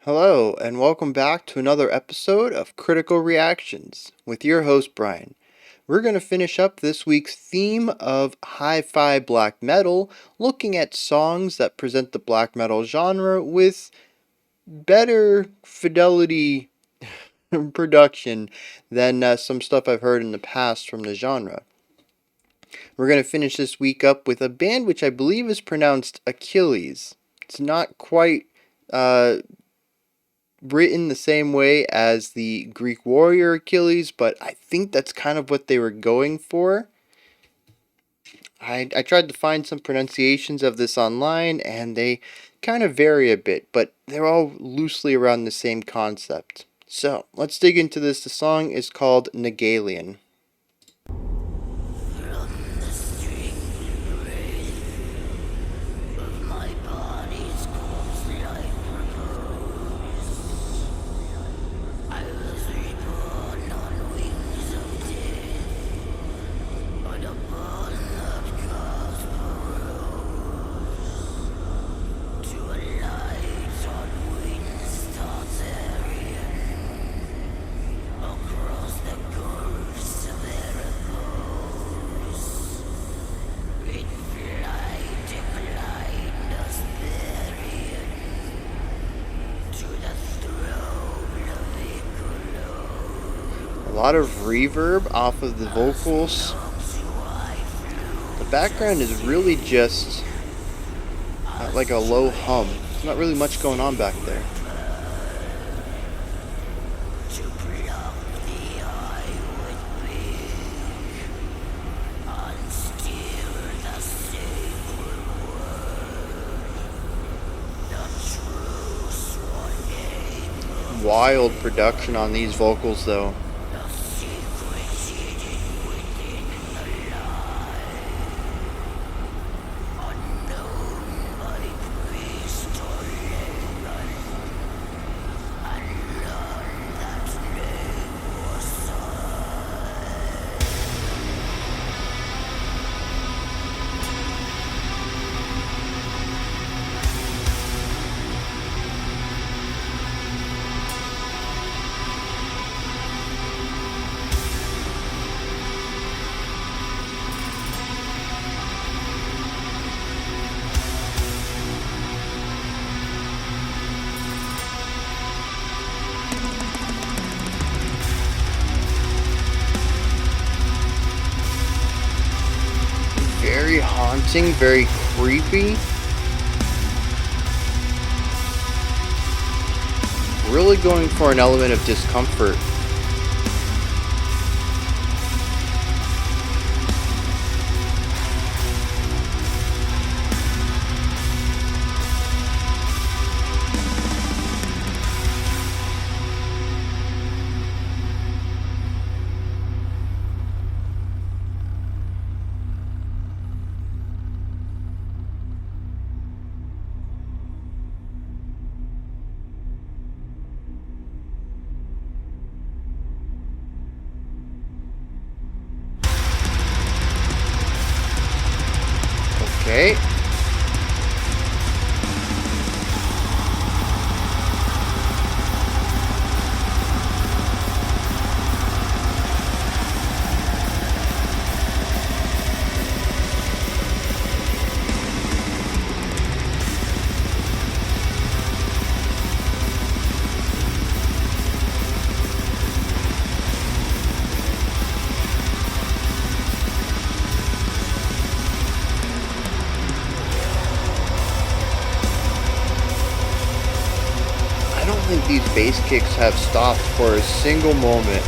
Hello, and welcome back to another episode of Critical Reactions with your host, Bryan. We're going to finish up this week's theme of hi-fi black metal, looking at songs that present the black metal genre with better fidelity production than some stuff I've heard in the past from the genre. We're going to finish this week up with a band which I believe is pronounced Akhlys. It's not quite written the same way as the Greek warrior Achilles, but I think that's kind of what they were going for. I tried to find some pronunciations of this online, and they kind of vary a bit, but they're all loosely around the same concept. So, let's dig into this. The song is called Pnigalion. A lot of reverb off of the vocals. The background is really just like a low hum. There's not really much going on back there. Wild production on these vocals though. Very haunting, very creepy. Really going for an element of discomfort. Okay. I don't think these bass kicks have stopped for a single moment.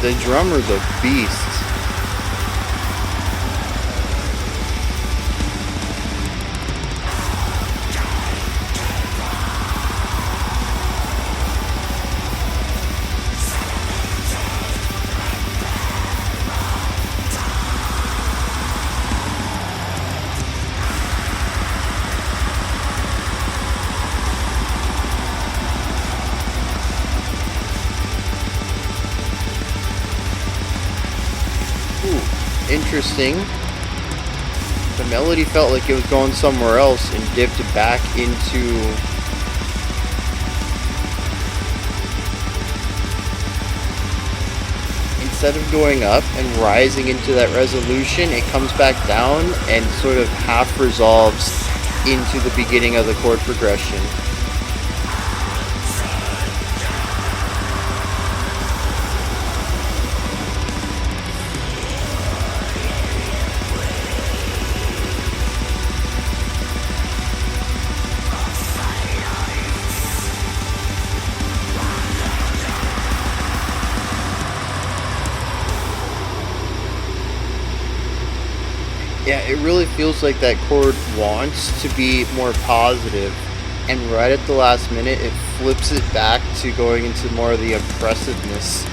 The drummer's a beast. Interesting. The melody felt like it was going somewhere else and dipped back into instead of going up and rising into that resolution, it comes back down and sort of half resolves into the beginning of the chord progression. Yeah, it really feels like that chord wants to be more positive, and right at the last minute, it flips it back to going into more of the Abrasiveness.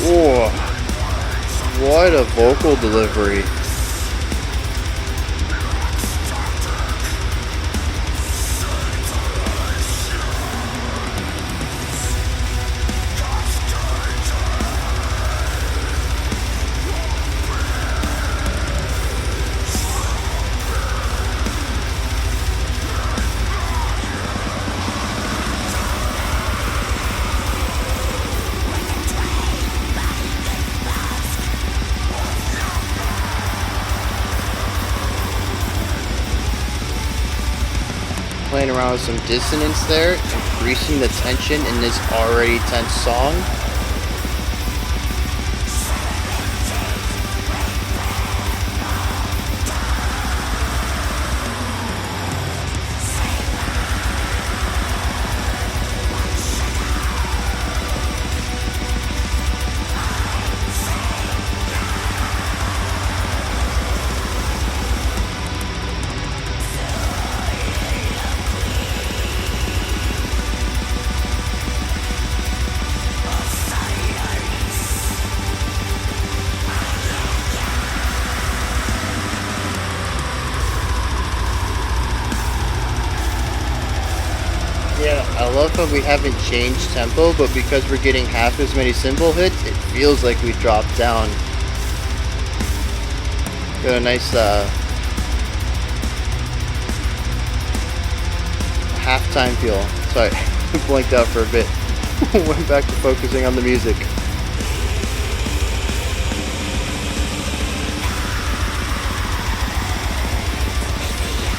Whoa, what a vocal delivery. Playing around with some dissonance there, increasing the tension in this already tense song. Yeah, I love how we haven't changed tempo, but because we're getting half as many cymbal hits, it feels like we dropped down. Got a nice halftime feel. Sorry, blanked out for a bit. Went back to focusing on the music.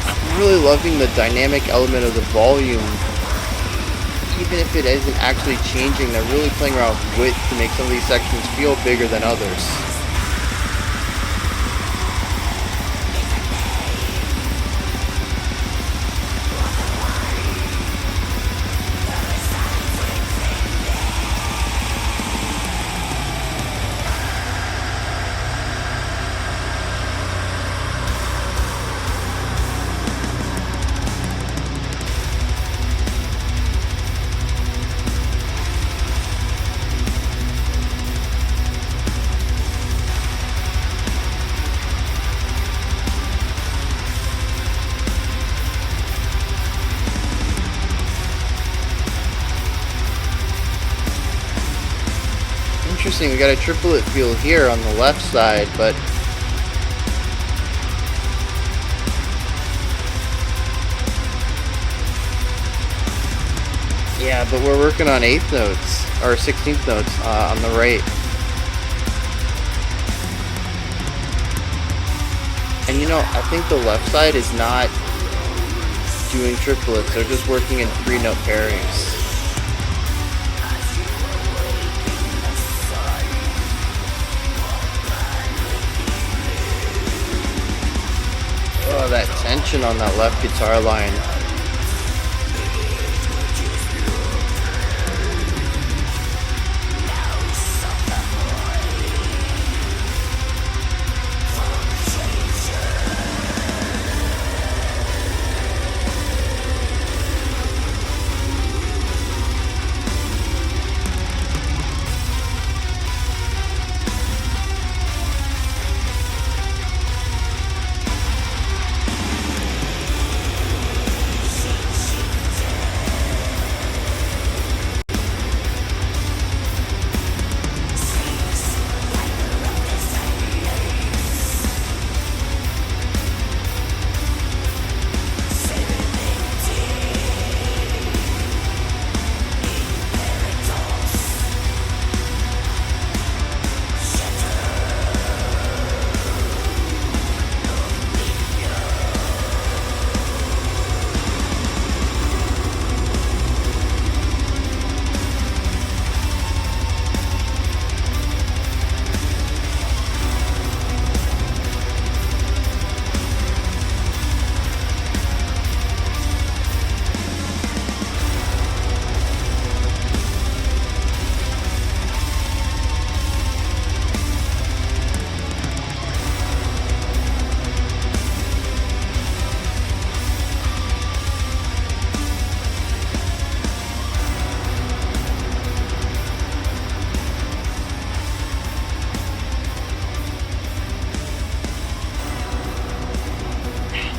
I'm really loving the dynamic element of the volume. Even if it isn't actually changing, they're really playing around with width to make some of these sections feel bigger than others. Interesting, we got a triplet feel here on the left side, but yeah, but we're working on 8th notes, or 16th notes on the right. And I think the left side is not doing triplets, they're just working in 3-note pairings. Oh, that tension on that left guitar line.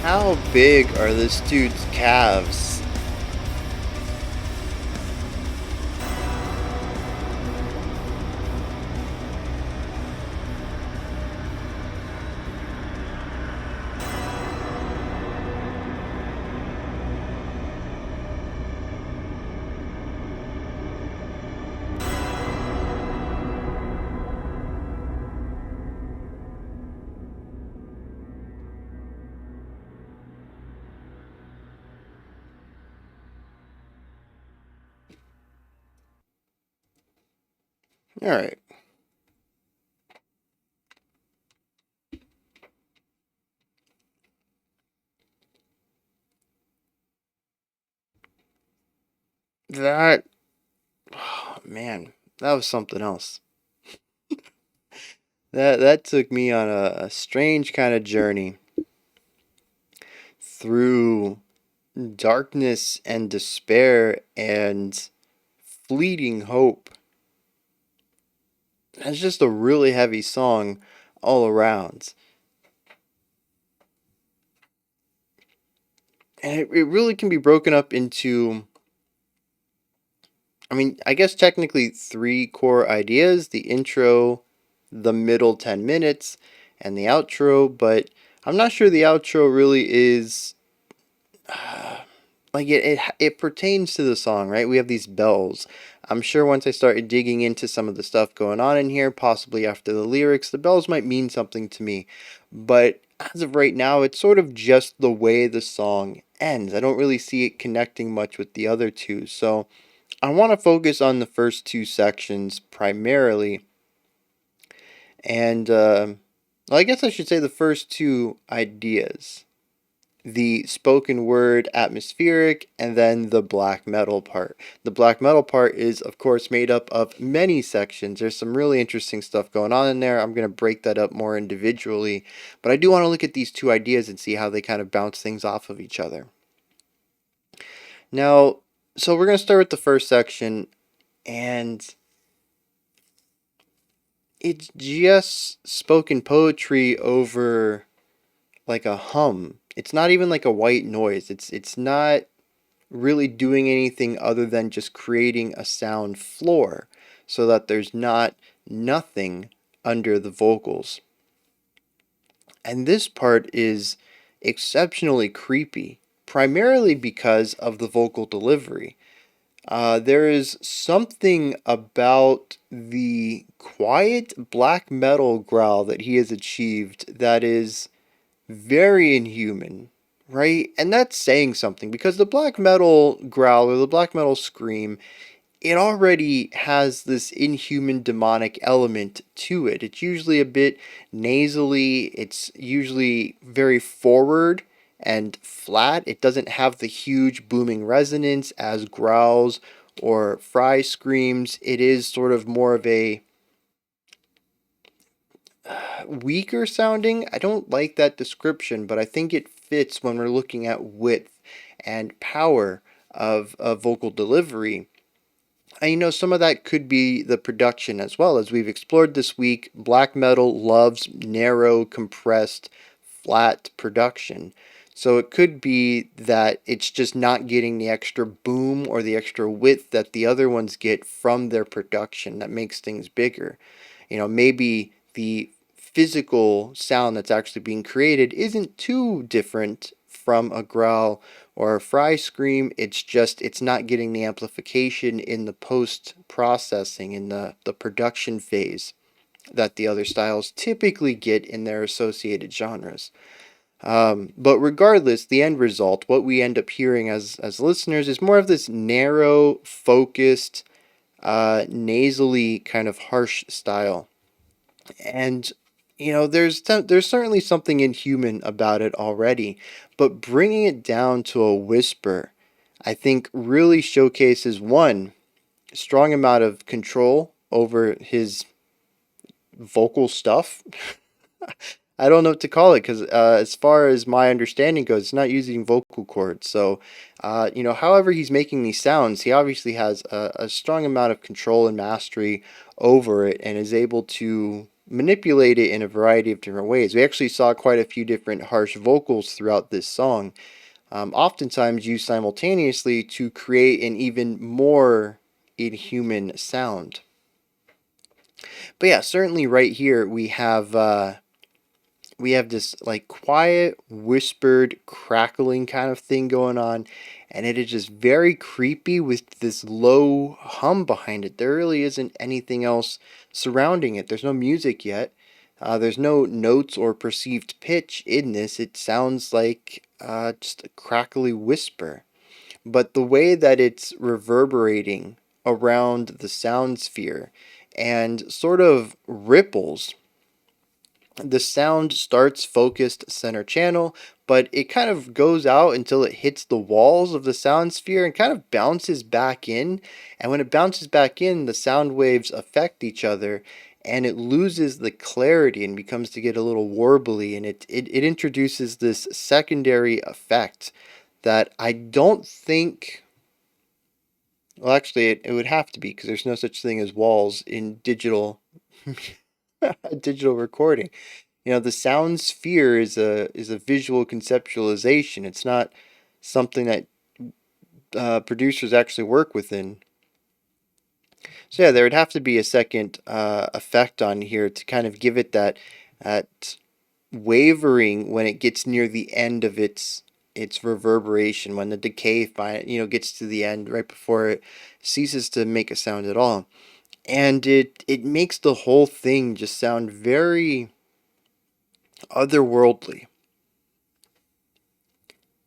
How big are this dude's calves? Alright. That, oh, man, that was something else. That took me on a strange kind of journey through darkness and despair and fleeting hope. It's just a really heavy song all around. And it really can be broken up into, I mean, I guess technically three core ideas: the intro, the middle 10 minutes, and the outro. But I'm not sure the outro really is. Like it pertains to the song, right? We have these bells. I'm sure once I start digging into some of the stuff going on in here, possibly after the lyrics, the bells might mean something to me. But as of right now, it's sort of just the way the song ends. I don't really see it connecting much with the other two. So I want to focus on the first two sections primarily. And well, I guess I should say the first two ideas: the spoken word atmospheric, and then the black metal part. The black metal part is, of course, made up of many sections. There's some really interesting stuff going on in there. I'm going to break that up more individually, but I do want to look at these two ideas and see how they kind of bounce things off of each other. Now, so we're going to start with the first section, and it's just spoken poetry over like a hum. It's not even like a white noise. It's not really doing anything other than just creating a sound floor so that there's not nothing under the vocals. And this part is exceptionally creepy, primarily because of the vocal delivery. There is something about the quiet black metal growl that he has achieved that is very inhuman, right? And that's saying something because the black metal growl or the black metal scream, it already has this inhuman demonic element to it. It's usually a bit nasally, it's usually very forward and flat. It doesn't have the huge booming resonance as growls or fry screams. It is sort of more of a weaker sounding. I don't like that description, but I think it fits when we're looking at width and power of vocal delivery. And some of that could be the production as well. As we've explored this week, black metal loves narrow, compressed, flat production. So it could be that it's just not getting the extra boom or the extra width that the other ones get from their production that makes things bigger. Maybe the physical sound that's actually being created isn't too different from a growl or a fry scream. It's not getting the amplification in the post processing, in the production phase that the other styles typically get in their associated genres. But regardless, the end result, what we end up hearing as listeners, is more of this narrow, focused, nasally kind of harsh style. And there's certainly something inhuman about it already, but bringing it down to a whisper, I think really showcases one strong amount of control over his vocal stuff. I don't know what to call it because, as far as my understanding goes, it's not using vocal cords. So, however he's making these sounds, he obviously has a strong amount of control and mastery over it and is able to manipulate it in a variety of different ways. We actually saw quite a few different harsh vocals throughout this song, oftentimes used simultaneously to create an even more inhuman sound. But yeah, certainly right here we have this like quiet, whispered, crackling kind of thing going on, and it is just very creepy with this low hum behind it. There really isn't anything else surrounding it. There's no music yet. There's no notes or perceived pitch in this. It sounds like just a crackly whisper. But the way that it's reverberating around the sound sphere and sort of ripples, the sound starts focused center channel, but it kind of goes out until it hits the walls of the sound sphere and kind of bounces back in. And when it bounces back in, the sound waves affect each other and it loses the clarity and becomes to get a little warbly. And it introduces this secondary effect that I don't think. Well, actually, it would have to be because there's no such thing as walls in digital recording. The sound sphere is a visual conceptualization. It's not something that producers actually work within. So yeah, there would have to be a second effect on here to kind of give it that wavering when it gets near the end of its reverberation, when the decay gets to the end right before it ceases to make a sound at all. And it makes the whole thing just sound very otherworldly.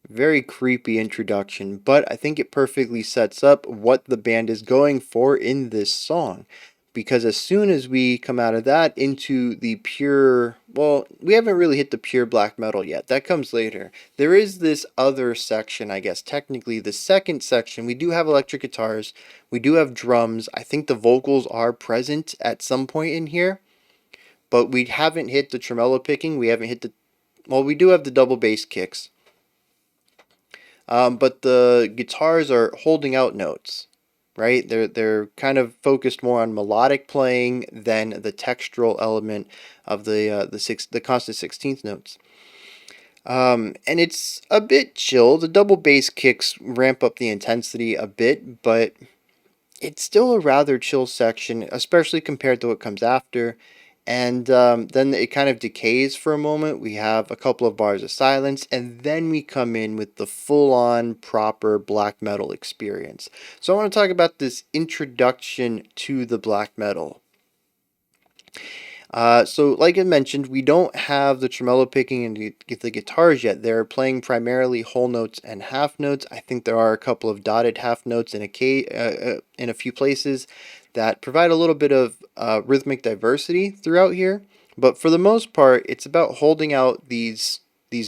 Very creepy introduction, but I think it perfectly sets up what the band is going for in this song. Because as soon as we come out of that into the pure, well, we haven't really hit the pure black metal yet. That comes later. There is this other section, I guess, technically the second section. We do have electric guitars, we do have drums. I think the vocals are present at some point in here, but we haven't hit the tremolo picking. We haven't hit well, we do have the double bass kicks. But the guitars are holding out notes, right? They're kind of focused more on melodic playing than the textural element of the constant 16th notes. And it's a bit chill. The double bass kicks ramp up the intensity a bit, but it's still a rather chill section, especially compared to what comes after. And then it kind of decays for a moment. We have a couple of bars of silence, and then we come in with the full on proper black metal experience. So I want to talk about this introduction to the black metal. So, like I mentioned, we don't have the tremolo picking and the guitars yet. They're playing primarily whole notes and half notes. I think there are a couple of dotted half notes in a few places that provide a little bit of rhythmic diversity throughout here. But for the most part, it's about holding out these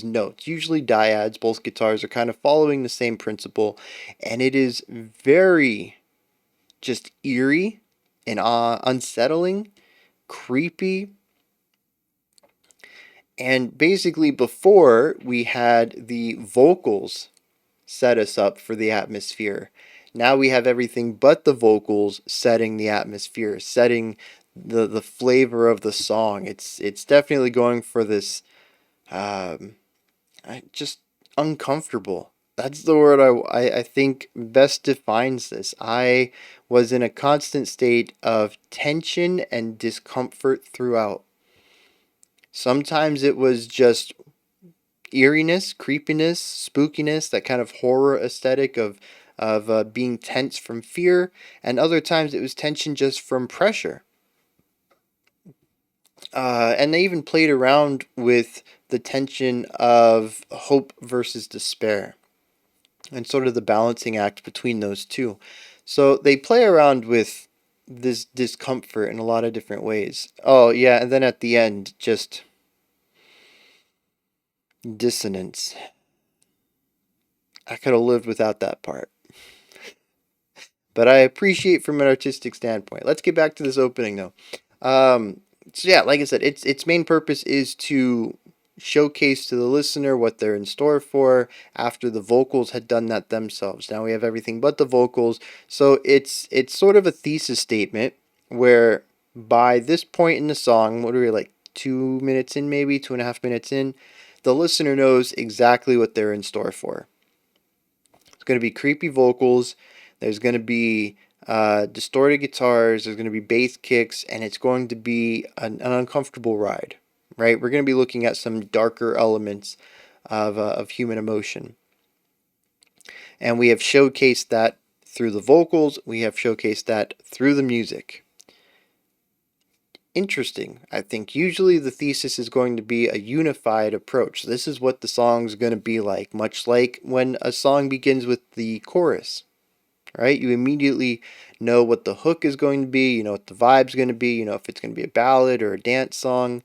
notes, usually dyads. Both guitars are kind of following the same principle, and it is very just eerie and unsettling, creepy. And basically, before we had the vocals set us up for the atmosphere. Now we have everything but the vocals setting the atmosphere, setting the flavor of the song. It's definitely going for this just uncomfortable. That's the word I think best defines this. I was in a constant state of tension and discomfort throughout. Sometimes it was just eeriness, creepiness, spookiness, that kind of horror aesthetic of being tense from fear, and other times it was tension just from pressure. And they even played around with the tension of hope versus despair, and sort of the balancing act between those two. So they play around with this discomfort in a lot of different ways. Oh yeah, and then at the end, just dissonance. I could have lived without that part. But I appreciate from an artistic standpoint. Let's get back to this opening though. So yeah, like I said, its main purpose is to showcase to the listener what they're in store for after the vocals had done that themselves. Now we have everything but the vocals, so it's sort of a thesis statement where by this point in the song, what are we, like 2 minutes in, maybe 2.5 minutes in, the listener knows exactly what they're in store for. It's going to be creepy vocals. There's going to be distorted guitars. There's going to be bass kicks, and it's going to be an uncomfortable ride. Right? We're going to be looking at some darker elements of human emotion, and we have showcased that through the vocals. We have showcased that through the music. Interesting. I think usually the thesis is going to be a unified approach. This is what the song's going to be like, much like when a song begins with the chorus. Right? You immediately know what the hook is going to be, you know what the vibe's going to be, you know if it's going to be a ballad or a dance song.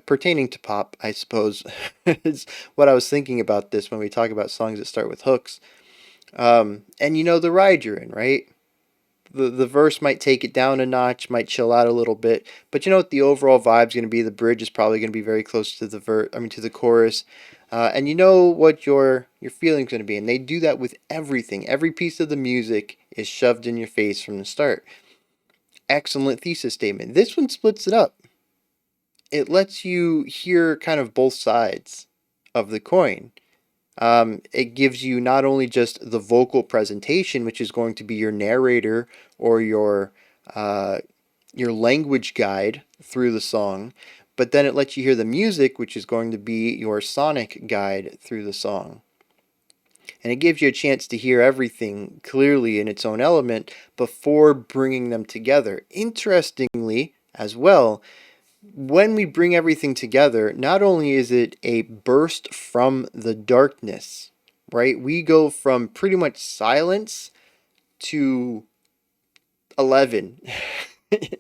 Pertaining to pop, I suppose, is what I was thinking about this when we talk about songs that start with hooks. And you know the ride you're in, right? The verse might take it down a notch, might chill out a little bit, but you know what the overall vibe's going to be. The bridge is probably going to be very close to to the chorus, and you know what your feeling's going to be. And they do that with everything. Every piece of the music is shoved in your face from the start. Excellent thesis statement. This one splits it up. It lets you hear kind of both sides of the coin. It gives you not only just the vocal presentation, which is going to be your narrator or your language guide through the song, but then it lets you hear the music, which is going to be your sonic guide through the song. And it gives you a chance to hear everything clearly in its own element before bringing them together. Interestingly, as well, when we bring everything together, not only is it a burst from the darkness, right? We go from pretty much silence to 11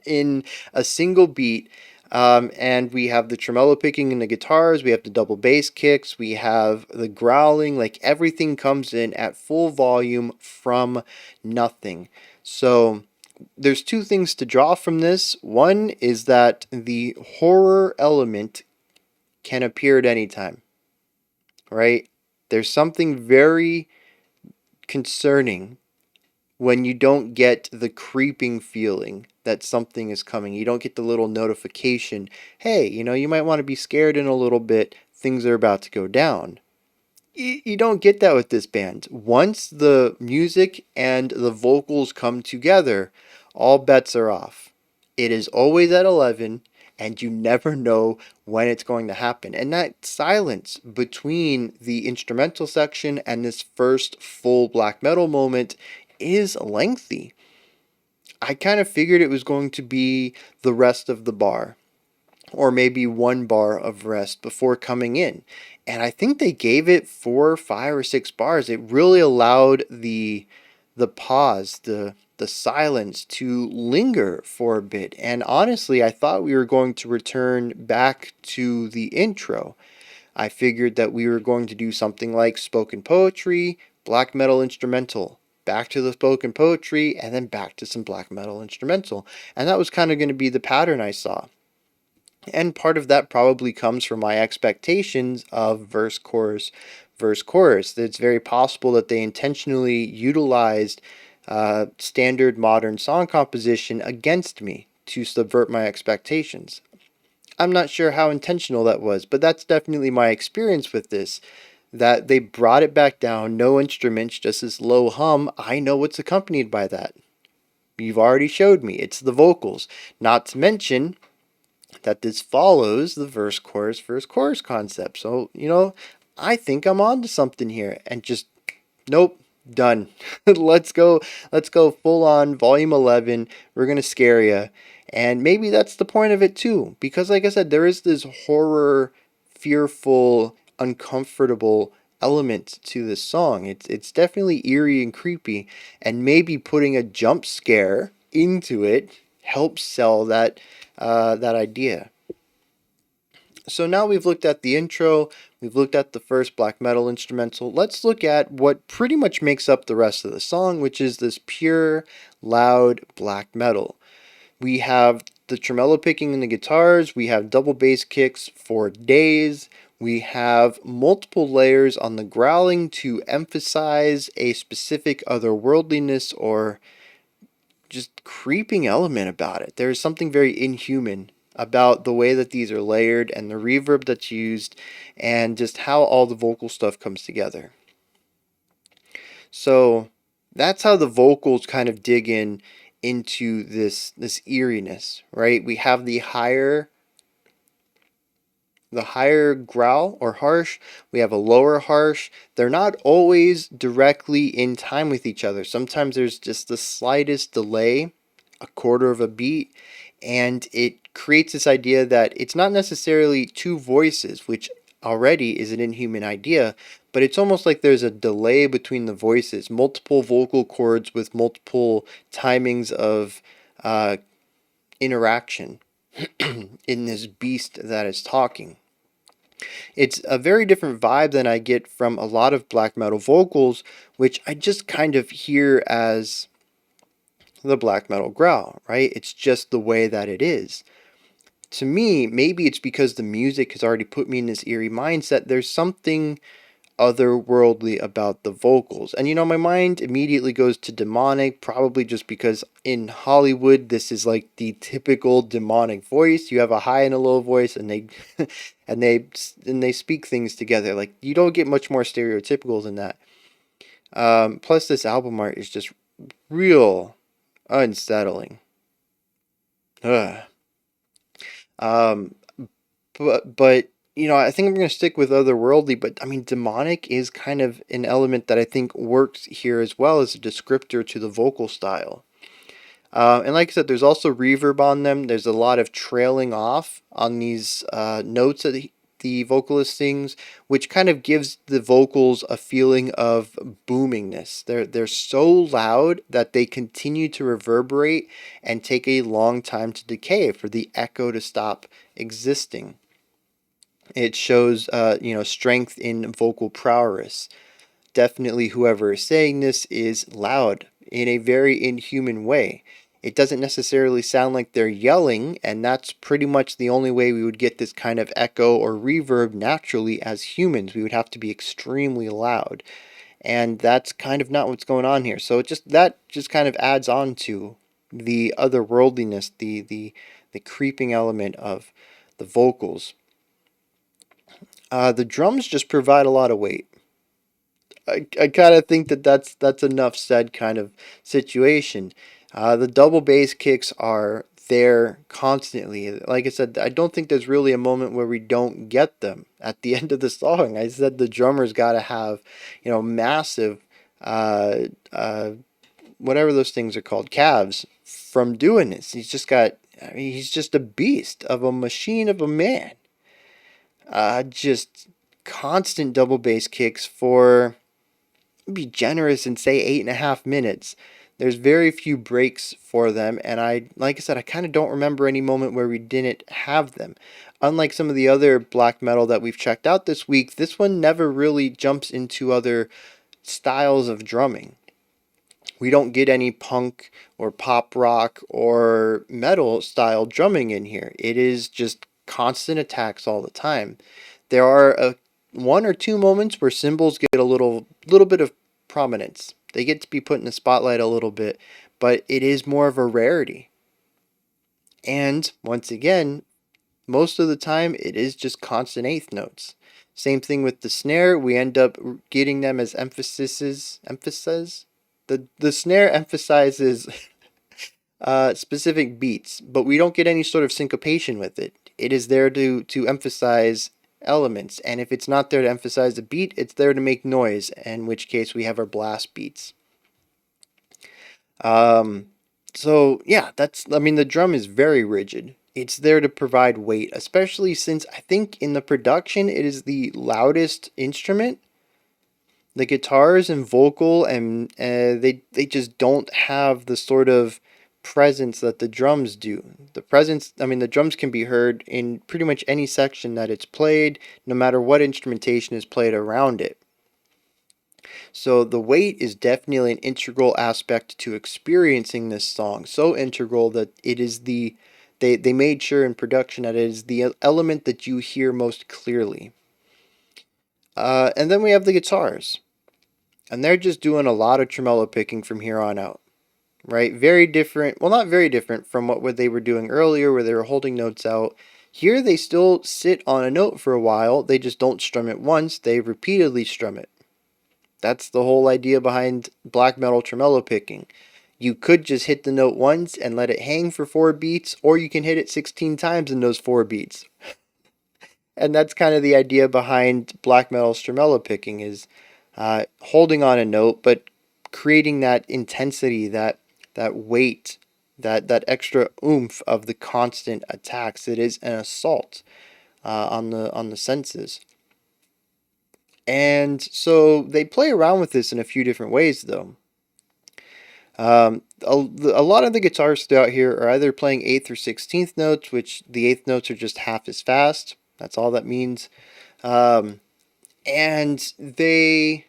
in a single beat. And we have the tremolo picking in the guitars, we have the double bass kicks, we have the growling, like everything comes in at full volume from nothing. So there's two things to draw from this. One is that the horror element can appear at any time, right? There's something very concerning when you don't get the creeping feeling that something is coming. You don't get the little notification, hey, you might want to be scared in a little bit, things are about to go down. You don't get that with this band. Once the music and the vocals come together, all bets are off. It is always at 11, and you never know when it's going to happen. And that silence between the instrumental section and this first full black metal moment is lengthy. I kind of figured it was going to be the rest of the bar. or maybe 1 bar of rest before coming in. And I think they gave it 4, 5, or 6 bars. It really allowed the pause, the silence to linger for a bit. And honestly, I thought we were going to return back to the intro. I figured that we were going to do something like spoken poetry, black metal instrumental, back to the spoken poetry, and then back to some black metal instrumental. And that was kind of going to be the pattern I saw. And part of that probably comes from my expectations of verse, chorus, verse, chorus. It's very possible that they intentionally utilized standard modern song composition against me to subvert my expectations. I'm not sure how intentional that was, but that's definitely my experience with this. That they brought it back down, no instruments, just this low hum. I know what's accompanied by that. You've already showed me. It's the vocals. Not to mention that this follows the verse, chorus concept. So, I think I'm on to something here. And just, nope, done. Let's go full on volume 11. We're going to scare you. And maybe that's the point of it too. Because, like I said, there is this horror, fearful, uncomfortable element to this song. It's definitely eerie and creepy. And maybe putting a jump scare into it helps sell that idea. So now we've looked at the intro, we've looked at the first black metal instrumental. Let's look at what pretty much makes up the rest of the song, which is this pure, loud black metal. We have the tremolo picking in the guitars, we have double bass kicks for days, we have multiple layers on the growling to emphasize a specific otherworldliness or just creeping element about it. There's something very inhuman about the way that these are layered and the reverb that's used and just how all the vocal stuff comes together. So that's how the vocals kind of dig into this eeriness, right? We have the higher growl or harsh, we have a lower harsh. They're not always directly in time with each other. Sometimes there's just the slightest delay, a quarter of a beat, and it creates this idea that it's not necessarily two voices, which already is an inhuman idea, but it's almost like there's a delay between the voices, multiple vocal cords with multiple timings of interaction in this beast that is talking. It's a very different vibe than I get from a lot of black metal vocals, which I just kind of hear as the black metal growl, right? It's just the way that it is. To me, maybe it's because the music has already put me in this eerie mindset. There's something otherworldly about the vocals. And my mind immediately goes to demonic, probably just because in Hollywood this is like the typical demonic voice. You have a high and a low voice and they and they speak things together. Like you don't get much more stereotypical than that. Plus this album art is just real unsettling. Ugh. Um but I think I'm going to stick with otherworldly, but I mean, demonic is kind of an element that I think works here as well as a descriptor to the vocal style. And like I said, there's also reverb on them. There's a lot of trailing off on these notes that the vocalist sings, which kind of gives the vocals a feeling of boomingness. They're so loud that they continue to reverberate and take a long time to decay for the echo to stop existing. It shows, strength in vocal prowess. Definitely, whoever is saying this is loud in a very inhuman way. It doesn't necessarily sound like they're yelling, and that's pretty much the only way we would get this kind of echo or reverb naturally as humans. We would have to be extremely loud, and that's kind of not what's going on here. So that just kind of adds on to the otherworldliness, the creeping element of the vocals. The drums just provide a lot of weight. I kind of think that's enough said kind of situation. The double bass kicks are there constantly. Like I said, I don't think there's really a moment where we don't get them at the end of the song. I said the drummer's got to have, massive, uh, uh, whatever those things are called, calves from doing this. He's just got I mean, he's just a beast of a machine of a man. Just constant double bass kicks for, be generous and say, 8.5 minutes. There's very few breaks for them, and like I said, I kind of don't remember any moment where we didn't have them. Unlike some of the other black metal that we've checked out this week, this one never really jumps into other styles of drumming. We don't get any punk or pop rock or metal style drumming in here. It is just constant attacks all the time. There are one or two moments where cymbals get a little bit of prominence. They get to be put in the spotlight a little bit, but it is more of a rarity. And once again, most of the time it is just constant eighth notes. Same thing with the snare. We end up getting them as emphases. The snare emphasizes specific beats, but we don't get any sort of syncopation with it. It is there to emphasize elements, and if it's not there to emphasize a beat, it's there to make noise, in which case we have our blast beats. So yeah, the drum is very rigid. It's there to provide weight, especially since I think in the production it is the loudest instrument. The guitars and vocal and they just don't have the sort of presence that the drums do. The drums can be heard in pretty much any section that it's played, no matter what instrumentation is played around it. So the weight is definitely an integral aspect to experiencing this song. So integral that it is they made sure in production that it is the element that you hear most clearly. And then we have the guitars. And they're just doing a lot of tremolo picking from here on out. Right? Very different. Well, not very different from what they were doing earlier where they were holding notes out. Here they still sit on a note for a while. They just don't strum it once. They repeatedly strum it. That's the whole idea behind black metal tremolo picking. You could just hit the note once and let it hang for 4 beats, or you can hit it 16 times in those 4 beats. And that's kind of the idea behind black metal tremolo picking is holding on a note, but creating that intensity, that weight, that extra oomph of the constant attacks. It is an assault on the senses. And so they play around with this in a few different ways, though. A lot of the guitars throughout here are either playing 8th or 16th notes, which the 8th notes are just half as fast. That's all that means. And they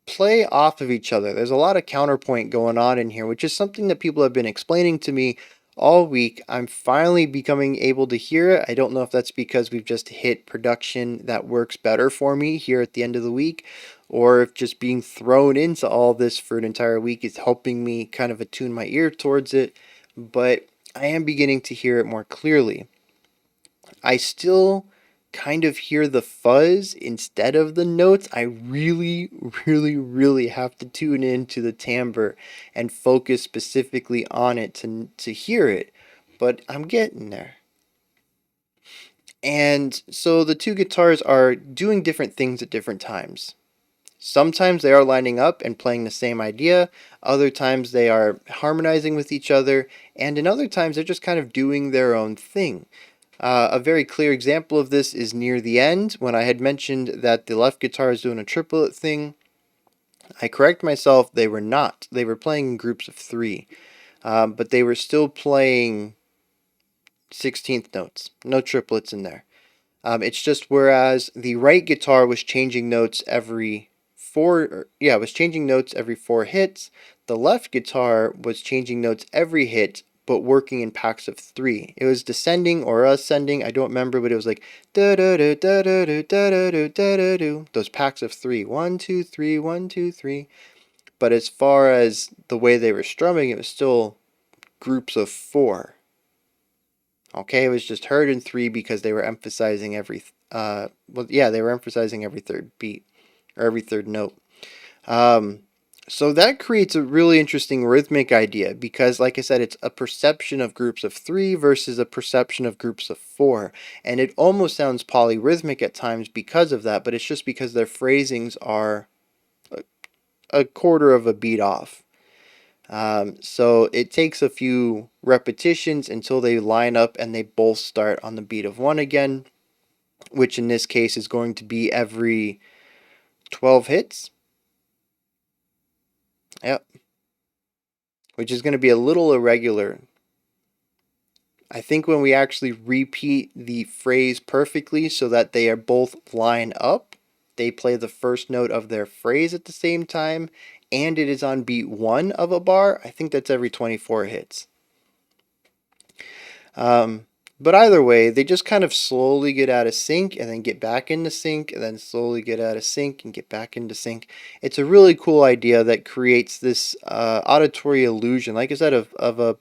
play off of each other. There's a lot of counterpoint going on in here, which is something that people have been explaining to me all week. I'm finally becoming able to hear it. I don't know if that's because we've just hit production that works better for me here at the end of the week, or if just being thrown into all this for an entire week is helping me kind of attune my ear towards it. But I am beginning to hear it more clearly. I still kind of hear the fuzz instead of the notes. I really, really, really have to tune into the timbre and focus specifically on it to hear it. But I'm getting there. And so the two guitars are doing different things at different times. Sometimes they are lining up and playing the same idea. Other times they are harmonizing with each other. And in other times they're just kind of doing their own thing. A very clear example of this is near the end when I had mentioned that the left guitar is doing a triplet thing. I correct myself, they were not. They were playing in groups of 3, but they were still playing 16th notes. No triplets in there. It's just whereas the right guitar was changing notes every 4 hits, the left guitar was changing notes every hit, but working in packs of 3. It was descending or ascending, I don't remember, but it was like da da da da da da da da da da. Those packs of 3, 1 2 3 1 2 3. But as far as the way they were strumming, it was still groups of 4. Okay, it was just heard in 3 because they were emphasizing every they were emphasizing every third beat or every third note. So that creates a really interesting rhythmic idea because, like I said, it's a perception of groups of 3 versus a perception of groups of 4. And it almost sounds polyrhythmic at times because of that, but it's just because their phrasings are a quarter of a beat off. So it takes a few repetitions until they line up and they both start on the beat of one again, which in this case is going to be every 12 hits. Yep. Which is going to be a little irregular. I think when we actually repeat the phrase perfectly so that they are both line up, they play the first note of their phrase at the same time, and it is on beat one of a bar, I think that's every 24 hits. But either way, they just kind of slowly get out of sync and then get back into sync and then slowly get out of sync and get back into sync. It's a really cool idea that creates this auditory illusion, like I said, of a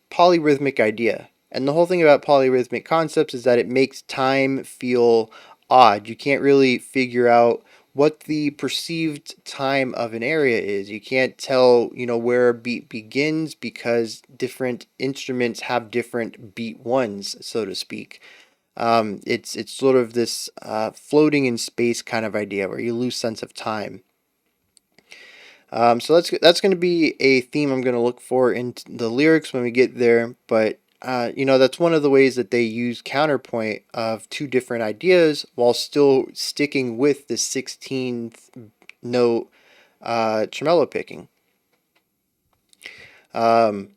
polyrhythmic idea. And the whole thing about polyrhythmic concepts is that it makes time feel odd. You can't really figure out what the perceived time of an area is. You can't tell, where a beat begins because different instruments have different beat ones, so to speak. It's sort of this floating in space kind of idea where you lose sense of time. So that's going to be a theme I'm going to look for in the lyrics when we get there. But that's one of the ways that they use counterpoint of two different ideas while still sticking with the 16th note tremolo picking. So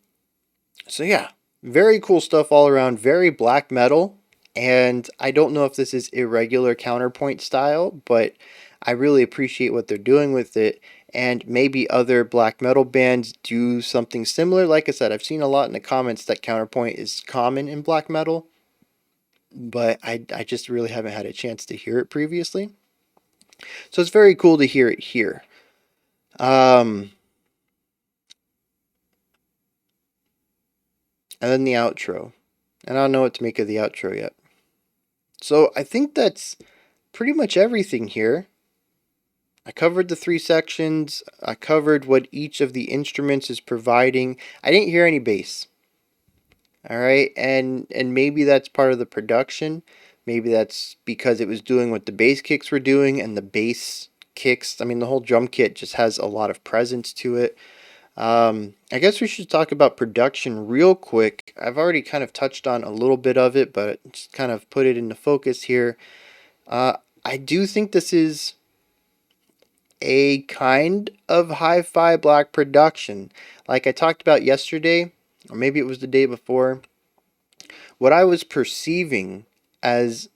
yeah, very cool stuff all around. Very black metal. And I don't know if this is irregular counterpoint style, but I really appreciate what they're doing with it. And maybe other black metal bands do something similar. Like I said, I've seen a lot in the comments that counterpoint is common in black metal, but I just really haven't had a chance to hear it previously. So it's very cool to hear it here. And then the outro. And I don't know what to make of the outro yet. So I think that's pretty much everything here. I covered the three sections. I covered what each of the instruments is providing. I didn't hear any bass. All right, and maybe that's part of the production. Maybe that's because it was doing what the bass kicks were doing, and the bass kicks. I mean, the whole drum kit just has a lot of presence to it. I guess we should talk about production real quick. I've already kind of touched on a little bit of it, but just kind of put it into focus here. I do think this is a kind of hi-fi black production. Like I talked about yesterday, or maybe it was the day before, what I was perceiving as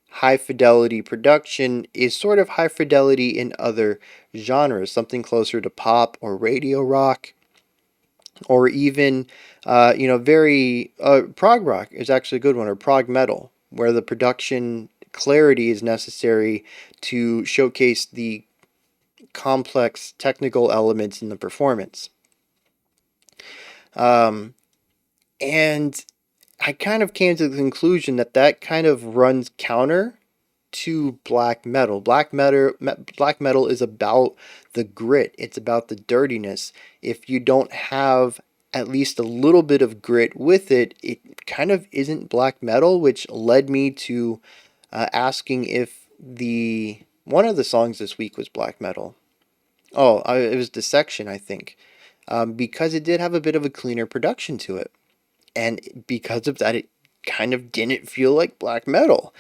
high fidelity production is sort of high fidelity in other genres, something closer to pop or radio rock, or even, very prog rock is actually a good one, or prog metal, where the production clarity is necessary to showcase the complex technical elements in the performance. And I kind of came to the conclusion that that kind of runs counter to black metal. Black metal is about the grit. It's about the dirtiness. If you don't have at least a little bit of grit with it, it kind of isn't black metal, which led me to asking if the one of the songs this week was black metal. Oh, it was Dissection, I think, because it did have a bit of a cleaner production to it, and because of that, it kind of didn't feel like black metal.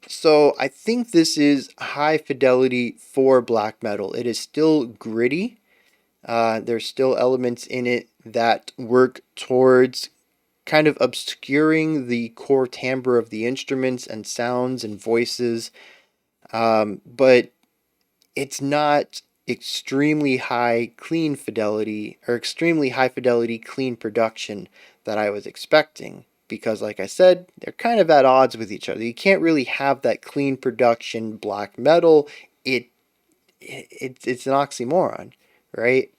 So I think this is high fidelity for black metal. It is still gritty. There's still elements in it that work towards kind of obscuring the core timbre of the instruments and sounds and voices, but it's not extremely high clean fidelity or extremely high fidelity clean production that I was expecting, because like I said, they're kind of at odds with each other. You can't really have that clean production black metal. It's an oxymoron, right?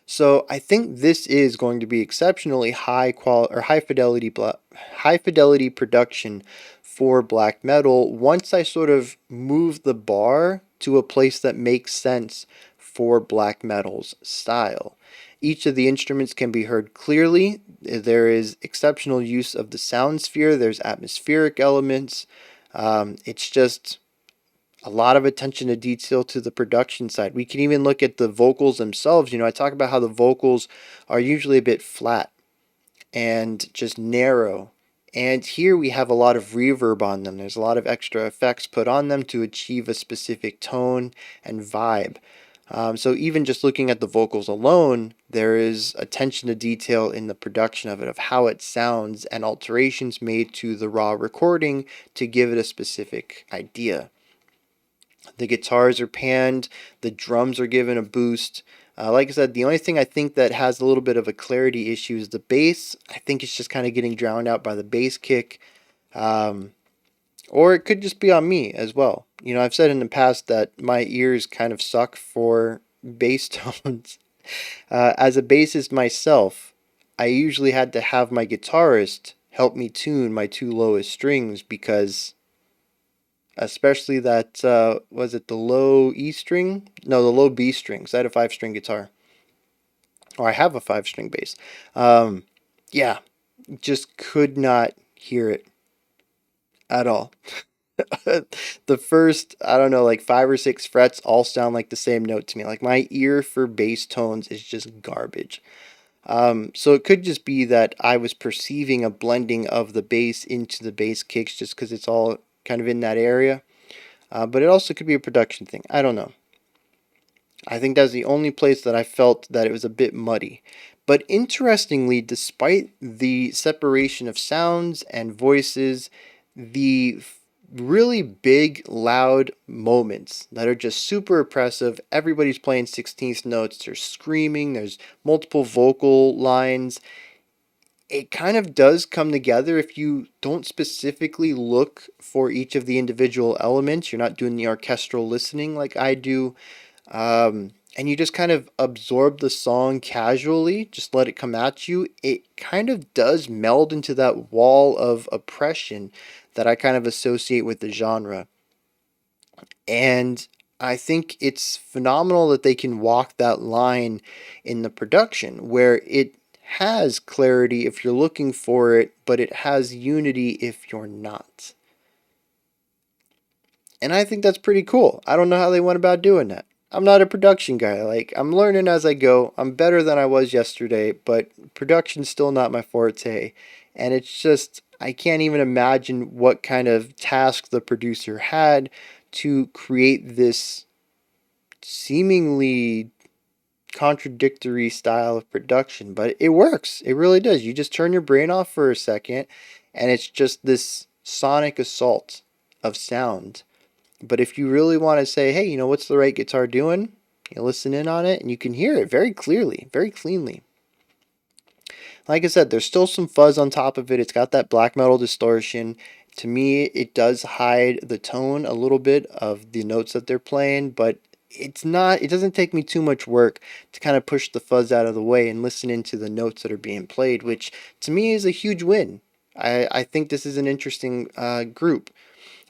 So I think this is going to be exceptionally high quality or high fidelity production for black metal once I sort of move the bar to a place that makes sense for black metal's style. Each of the instruments can be heard clearly. There is exceptional use of the sound sphere. There's atmospheric elements. It's just A lot of attention to detail to the production side. We can even look at the vocals themselves. I talk about how the vocals are usually a bit flat and just narrow. And here we have a lot of reverb on them. There's a lot of extra effects put on them to achieve a specific tone and vibe. So even just looking at the vocals alone, there is attention to detail in the production of it, of how it sounds, and alterations made to the raw recording to give it a specific idea. The guitars are panned, the drums are given a boost. Like I said, the only thing I think that has a little bit of a clarity issue is the bass. I think it's just kind of getting drowned out by the bass kick. Or it could just be on me as well. I've said in the past that my ears kind of suck for bass tones. As a bassist myself, I usually had to have my guitarist help me tune my two lowest strings because especially that, was it the low E string? No, the low B string. So I had a 5-string guitar. Or I have a 5-string bass. Yeah, just could not hear it at all. The first, I don't know, like 5 or 6 frets all sound like the same note to me. Like my ear for bass tones is just garbage. So it could just be that I was perceiving a blending of the bass into the bass kicks just because it's all kind of in that area. But it also could be a production thing. I don't know. I think that's the only place that I felt that it was a bit muddy. But interestingly, despite the separation of sounds and voices, the really big, loud moments that are just super oppressive, everybody's playing 16th notes, there's screaming, there's multiple vocal lines. It kind of does come together if you don't specifically look for each of the individual elements. You're not doing the orchestral listening like I do. And you just kind of absorb the song casually, just let it come at you. It kind of does meld into that wall of oppression that I kind of associate with the genre. And I think it's phenomenal that they can walk that line in the production where it has clarity if you're looking for it, but it has unity if you're not. And I think that's pretty cool. I don't know how they went about doing that. I'm not a production guy. Like, I'm learning as I go. I'm better than I was yesterday, but production's still not my forte. And it's just, I can't even imagine what kind of task the producer had to create this seemingly contradictory style of production. But it works. It really does. You just turn your brain off for a second, and it's just this sonic assault of sound. But if you really want to say, hey, what's the right guitar doing? You listen in on it and you can hear it very clearly, very cleanly. Like I said, there's still some fuzz on top of it. It's got that black metal distortion. To me, it does hide the tone a little bit of the notes that they're playing, but it doesn't take me too much work to kind of push the fuzz out of the way and listen into the notes that are being played, which to me is a huge win. I think this is an interesting group.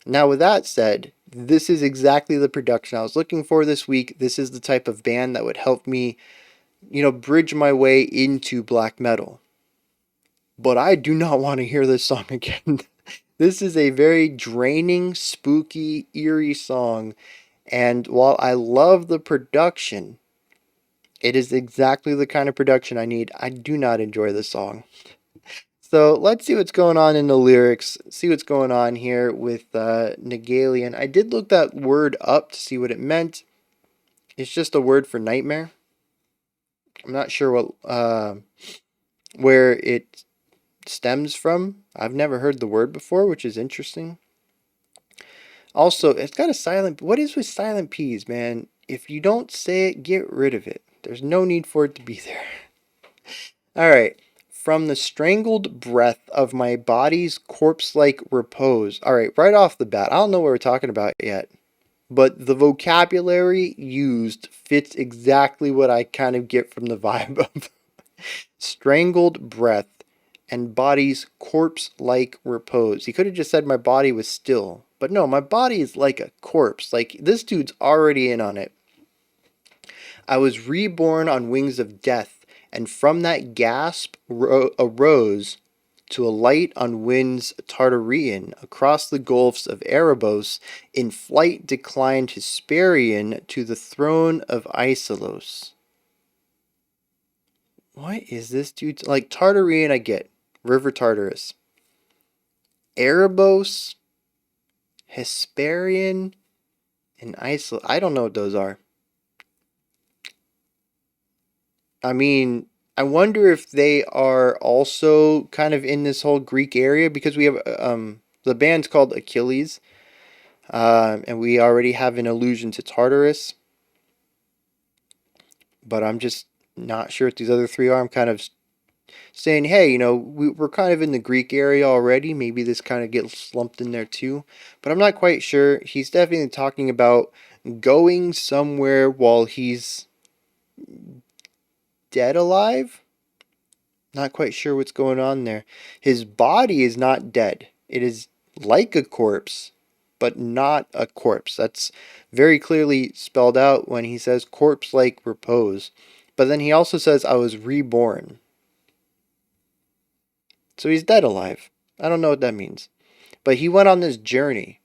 Now, with that said, this is exactly the production I was looking for this week. This is the type of band that would help me, bridge my way into black metal. But I do not want to hear this song again. This is a very draining, spooky, eerie song. And while I love the production, it is exactly the kind of production I need. I do not enjoy the song. So let's see what's going on in the lyrics, see what's going on here with Pnigalion. I did look that word up to see what it meant. It's just a word for nightmare. I'm not sure where it stems from. I've never heard the word before, which is interesting. Also, it's got a silent... What is with silent P's, man? If you don't say it, get rid of it. There's no need for it to be there. All right. From the strangled breath of my body's corpse-like repose. All right, right off the bat, I don't know what we're talking about yet, but the vocabulary used fits exactly what I kind of get from the vibe of strangled breath and body's corpse-like repose. He could have just said my body was still, but no, my body is like a corpse. Like, this dude's already in on it. I was reborn on wings of death, and from that gasp arose to alight on winds Tartarean, across the gulfs of Erebos, in flight declined Hesperian to the throne of Isolus. What is this dude? Like, Tartarean, I get. River Tartarus. Erebos, Hesperian, and Isolus. I don't know what those are. I mean, I wonder if they are also kind of in this whole Greek area, because we have the band's called Akhlys, and we already have an allusion to Tartarus, but I'm just not sure what these other three are. I'm kind of saying, hey, we're kind of in the Greek area already. Maybe this kind of gets lumped in there too, but I'm not quite sure. He's definitely talking about going somewhere while he's dead alive. Not quite sure what's going on there. His body is not dead. It is like a corpse, but not a corpse. That's very clearly spelled out when he says corpse-like repose. But then he also says, I was reborn. So he's dead alive. I don't know what that means. But he went on this journey,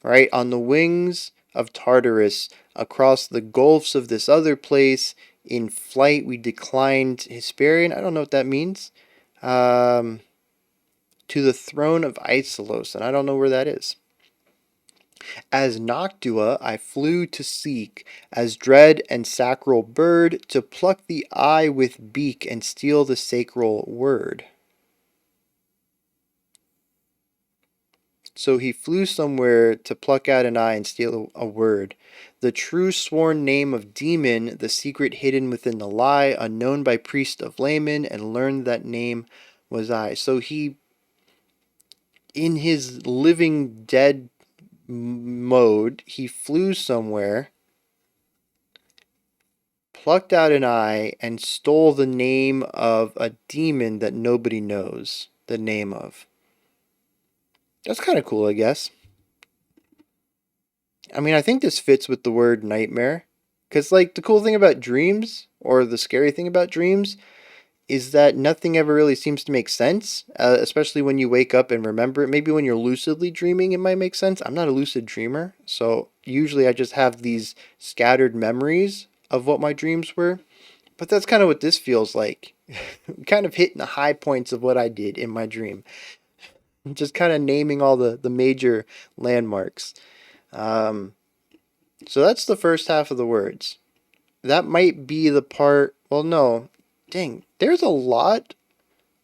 right? On the wings of Tartarus, across the gulfs of this other place. In flight, we declined Hesperian. I don't know what that means. To the throne of Isolus, and I don't know where that is. As Noctua I flew to seek, as dread and sacral bird, to pluck the eye with beak and steal the sacral word. So he flew somewhere to pluck out an eye and steal a word. The true sworn name of demon, the secret hidden within the lie, unknown by priest of layman, and learned that name was I. So he, in his living dead mode, he flew somewhere, plucked out an eye, and stole the name of a demon that nobody knows the name of. That's kind of cool, I guess. I mean, I think this fits with the word nightmare. Because, like, the cool thing about dreams, or the scary thing about dreams, is that nothing ever really seems to make sense, especially when you wake up and remember it. Maybe when you're lucidly dreaming, it might make sense. I'm not a lucid dreamer, so usually I just have these scattered memories of what my dreams were. But that's kind of what this feels like. Kind of hitting the high points of what I did in my dream. Just kind of naming all the major landmarks. So that's the first half of the words. That might be the part. Well, no. Dang. There's not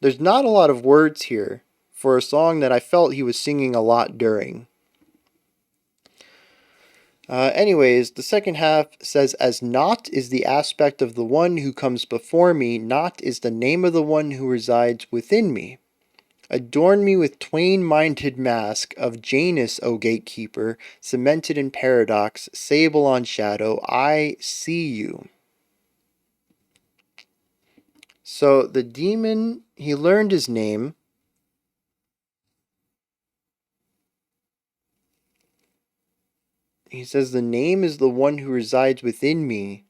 a lot of words here for a song that I felt he was singing a lot during. Anyways, the second half says, as naught is the aspect of the one who comes before me, naught is the name of the one who resides within me. Adorn me with twain-minded mask of Janus, O gatekeeper, cemented in paradox, sable on shadow, I see you. So the demon, he learned his name. He says, the name is the one who resides within me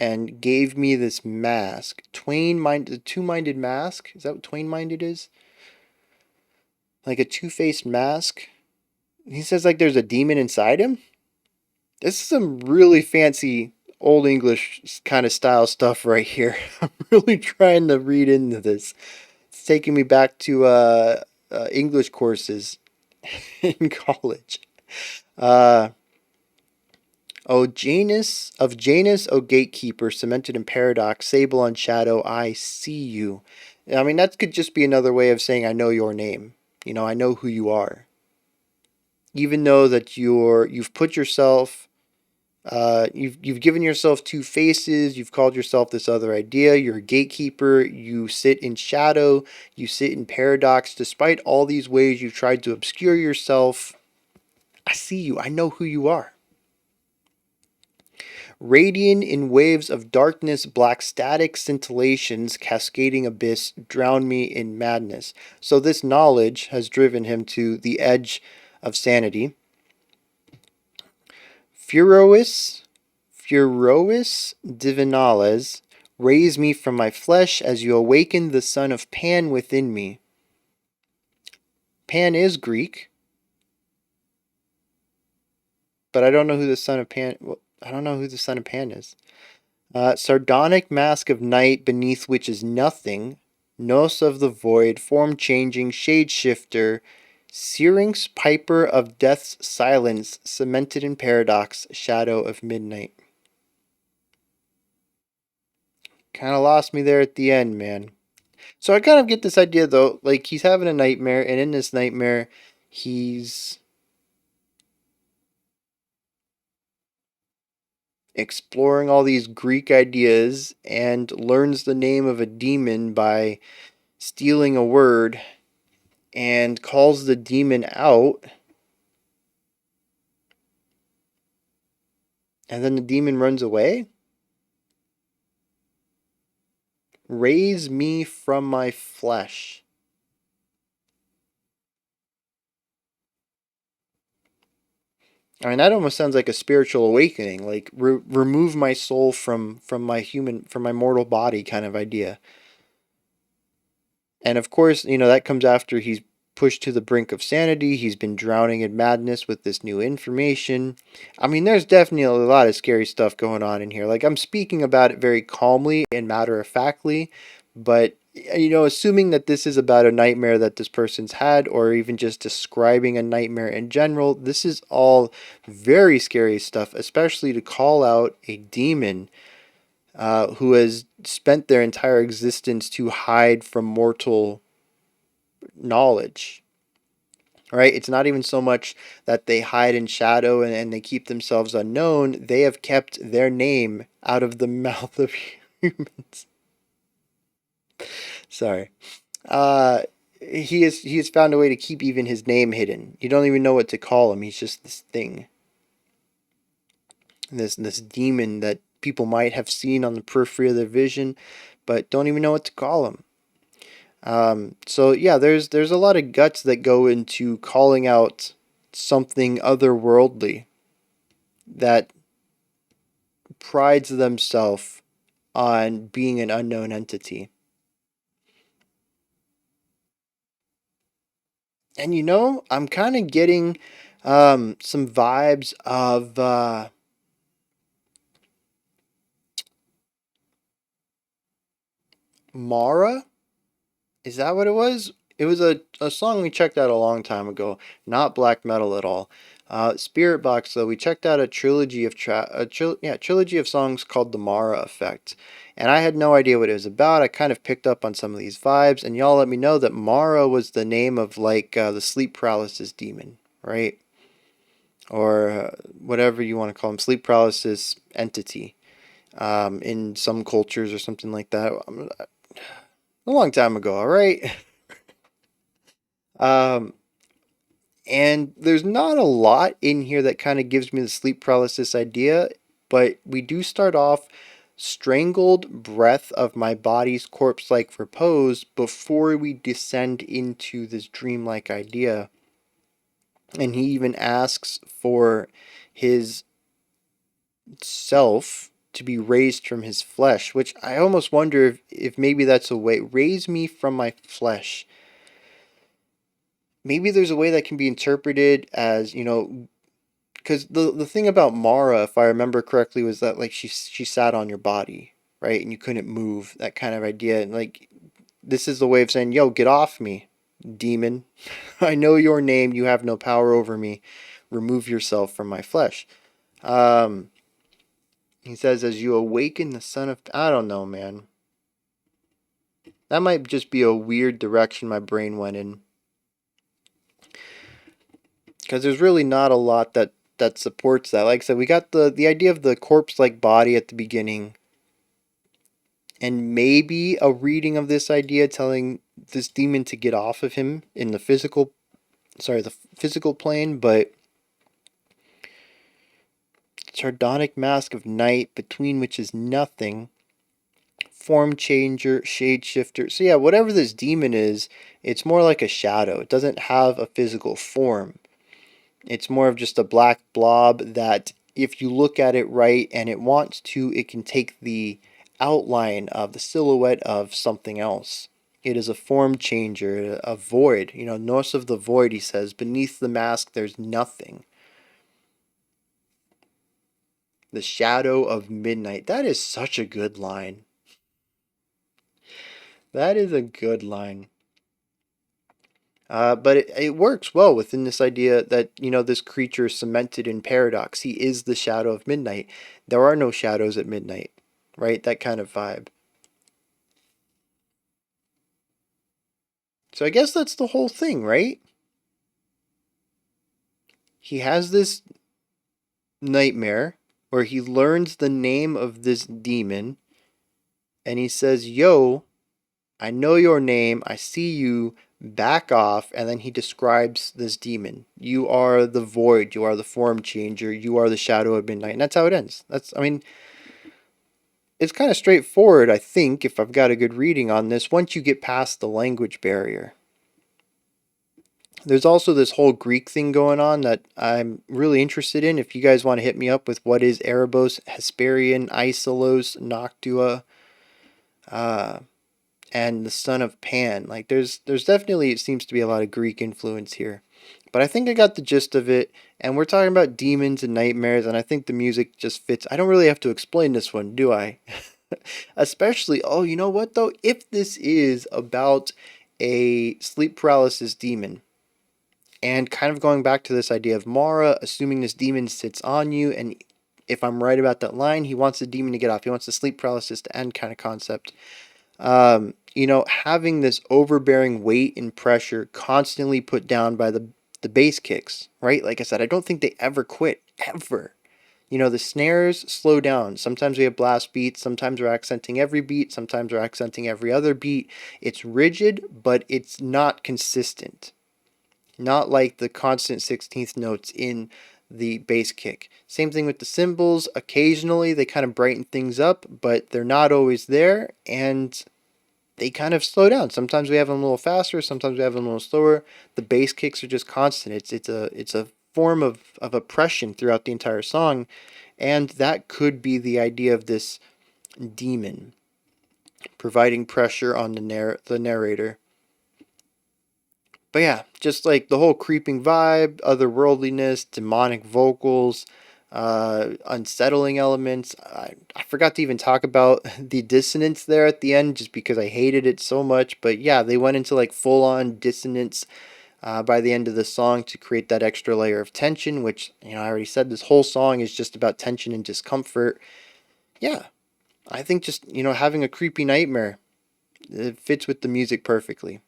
and gave me this mask. Twain-minded, two-minded mask? Is that what twain-minded is? Like a two-faced mask? He says like there's a demon inside him? This is some really fancy Old English kind of style stuff right here. I'm really trying to read into this. It's taking me back to English courses in college. Janus, O gatekeeper, cemented in paradox, sable on shadow, I see you. I mean, that could just be another way of saying I know your name. I know who you are. Even though that you've put yourself, you've given yourself two faces, you've called yourself this other idea, you're a gatekeeper, you sit in shadow, you sit in paradox, despite all these ways you've tried to obscure yourself, I see you, I know who you are. Radiant in waves of darkness, black static scintillations, cascading abyss, drown me in madness. So this knowledge has driven him to the edge of sanity. Furois divinales, Raise me from my flesh as you awaken the son of Pan within me. Pan is Greek, but I don't know who the son of Pan. Well, I don't know who the son of Pan is. Sardonic mask of night beneath which is nothing. Nos of the void, form changing, shade shifter. Syrinx piper of death's silence, cemented in paradox, shadow of midnight. Kind of lost me there at the end, man. So I kind of get this idea though, like he's having a nightmare, and in this nightmare, he's exploring all these Greek ideas and learns the name of a demon by stealing a word and calls the demon out. And then the demon runs away. Raise me from my flesh. I mean, that almost sounds like a spiritual awakening, like remove my soul from my mortal body kind of idea. And of course, that comes after he's pushed to the brink of sanity. He's been drowning in madness with this new information. I mean, there's definitely a lot of scary stuff going on in here. Like, I'm speaking about it very calmly and matter of factly, but assuming that this is about a nightmare that this person's had, or even just describing a nightmare in general, this is all very scary stuff, especially to call out a demon who has spent their entire existence to hide from mortal knowledge. Right? It's not even so much that they hide in shadow and they keep themselves unknown. They have kept their name out of the mouth of humans. Sorry. Uh, he has found a way to keep even his name hidden. You don't even know what to call him. He's just this thing. This demon that people might have seen on the periphery of their vision, but don't even know what to call him. So yeah, there's a lot of guts that go into calling out something otherworldly that prides themselves on being an unknown entity. And I'm kind of getting some vibes of Mara. Is that what it was? It was a song we checked out a long time ago, not black metal at all. Spirit Box though, we checked out a trilogy of trilogy of songs called the Mara Effect, and I had no idea what it was about. I kind of picked up on some of these vibes, and y'all let me know that Mara was the name of like the sleep paralysis demon, right? Or whatever you want to call him, sleep paralysis entity, in some cultures or something like that. A long time ago, all right. Um, and there's not a lot in here that kind of gives me the sleep paralysis idea, but we do start off strangled breath of my body's corpse-like repose before we descend into this dreamlike idea. And he even asks for his self to be raised from his flesh, which I almost wonder if maybe that's a way. Raise me from my flesh. Maybe there's a way that can be interpreted as, because the thing about Mara, if I remember correctly, was that like she sat on your body, right, and you couldn't move, that kind of idea, and like this is the way of saying, yo, get off me, demon. I know your name. You have no power over me. Remove yourself from my flesh. Um, he says, as you awaken the son of, I don't know, man. That might just be a weird direction my brain went in. Because there's really not a lot that supports that. Like I said, we got the idea of the corpse-like body at the beginning, and maybe a reading of this idea telling this demon to get off of him in the physical plane, but sardonic mask of night between which is nothing, form changer, shade shifter. So yeah, whatever this demon is, it's more like a shadow. It doesn't have a physical form. It's more of just a black blob that if you look at it right and it wants to, it can take the outline of the silhouette of something else. It is a form changer, a void. North of the void, he says, beneath the mask there's nothing. The shadow of midnight. That is such a good line. That is a good line. But it works well within this idea that, this creature is cemented in paradox. He is the shadow of midnight. There are no shadows at midnight, right? That kind of vibe. So I guess that's the whole thing, right? He has this nightmare where he learns the name of this demon and he says, "Yo, I know your name. I see you. Back off." And then he describes this demon. "You are the void. You are the form changer. You are the shadow of midnight." And that's how it ends. It's kind of straightforward, I think, if I've got a good reading on this, once you get past the language barrier. There's also this whole Greek thing going on that I'm really interested in. If you guys want to hit me up with what is Erebos, Hesperian, Isolos, Noctua, and the son of Pan. Like there's definitely, it seems to be a lot of Greek influence here. But I think I got the gist of it, and we're talking about demons and nightmares, and I think the music just fits. I don't really have to explain this one, do I? Especially, oh, you know what though? If this is about a sleep paralysis demon, and kind of going back to this idea of Mara, assuming this demon sits on you, and if I'm right about that line, he wants the demon to get off. He wants the sleep paralysis to end kind of concept. Having this overbearing weight and pressure constantly put down by the bass kicks, right? Like I said, I don't think they ever quit, ever. The snares slow down. Sometimes we have blast beats, sometimes we're accenting every beat, sometimes we're accenting every other beat. It's rigid, but it's not consistent. Not like the constant 16th notes in the bass kick. Same thing with the cymbals. Occasionally they kind of brighten things up, but they're not always there, and they kind of slow down. Sometimes we have them a little faster, sometimes we have them a little slower. The bass kicks are just constant. It's a form of oppression throughout the entire song, and that could be the idea of this demon providing pressure on the narrator. But yeah, just like the whole creeping vibe, otherworldliness, demonic vocals, unsettling elements. I forgot to even talk about the dissonance there at the end just because I hated it so much. But yeah, they went into like full on dissonance by the end of the song to create that extra layer of tension, which, I already said this whole song is just about tension and discomfort. Yeah, I think just, having a creepy nightmare, it fits with the music perfectly.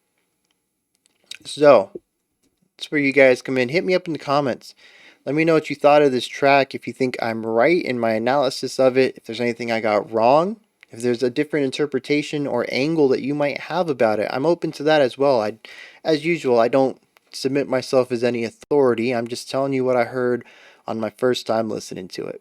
So, that's where you guys come in. Hit me up in the comments. Let me know what you thought of this track, if you think I'm right in my analysis of it, if there's anything I got wrong, if there's a different interpretation or angle that you might have about it. I'm open to that as well. As usual, I don't submit myself as any authority. I'm just telling you what I heard on my first time listening to it.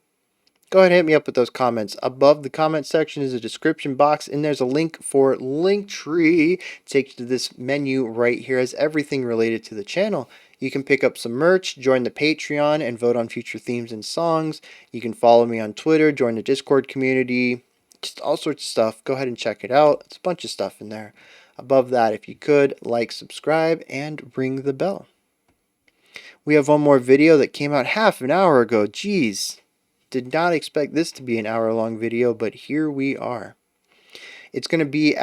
Go ahead and hit me up with those comments. Above the comment section is a description box, and there's a link for Linktree. Take you to this menu right here, has everything related to the channel. You can pick up some merch, join the Patreon, and vote on future themes and songs. You can follow me on Twitter, join the Discord community, just all sorts of stuff. Go ahead and check it out. It's a bunch of stuff in there. Above that, if you could, like, subscribe, and ring the bell. We have one more video that came out half an hour ago. Jeez. Did not expect this to be an hour-long video, but here we are. It's going to be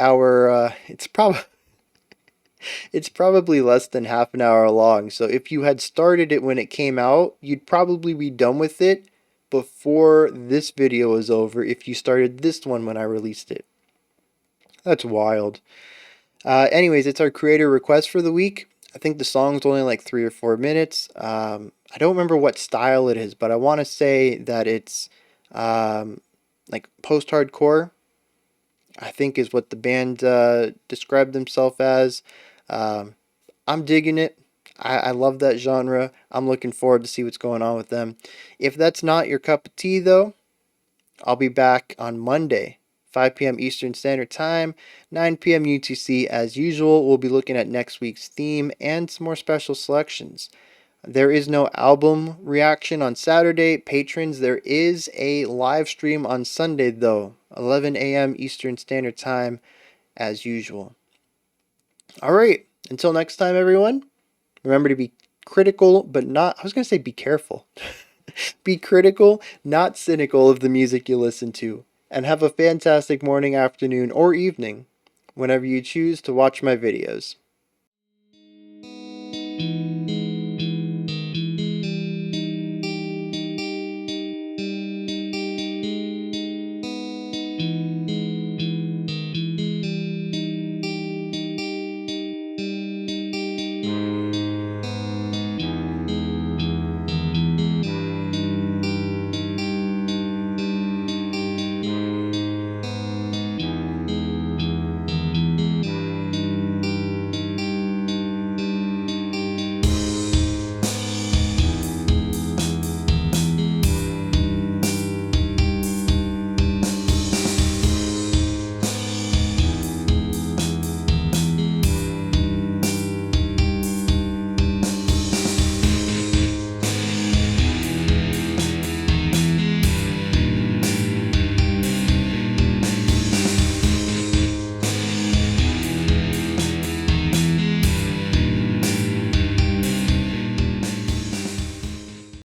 it's probably less than half an hour long. So if you had started it when it came out, you'd probably be done with it before this video is over if you started this one when I released it. That's wild. Anyways, it's our creator request for the week. I think the song's only like 3 or 4 minutes. I don't remember what style it is, but I want to say that it's like post-hardcore, I think is what the band described themselves as. I'm digging it. I love that genre. I'm looking forward to see what's going on with them. If that's not your cup of tea, though, I'll be back on Monday, 5 p.m. Eastern Standard Time, 9 p.m. UTC as usual. We'll be looking at next week's theme and some more special selections. There is no album reaction on Saturday. Patrons, there is a live stream on Sunday, though, 11 a.m. Eastern Standard Time, as usual. All right, until next time, everyone, remember to be critical, but not, I was going to say be careful. Be critical, not cynical of the music you listen to, and have a fantastic morning, afternoon, or evening whenever you choose to watch my videos.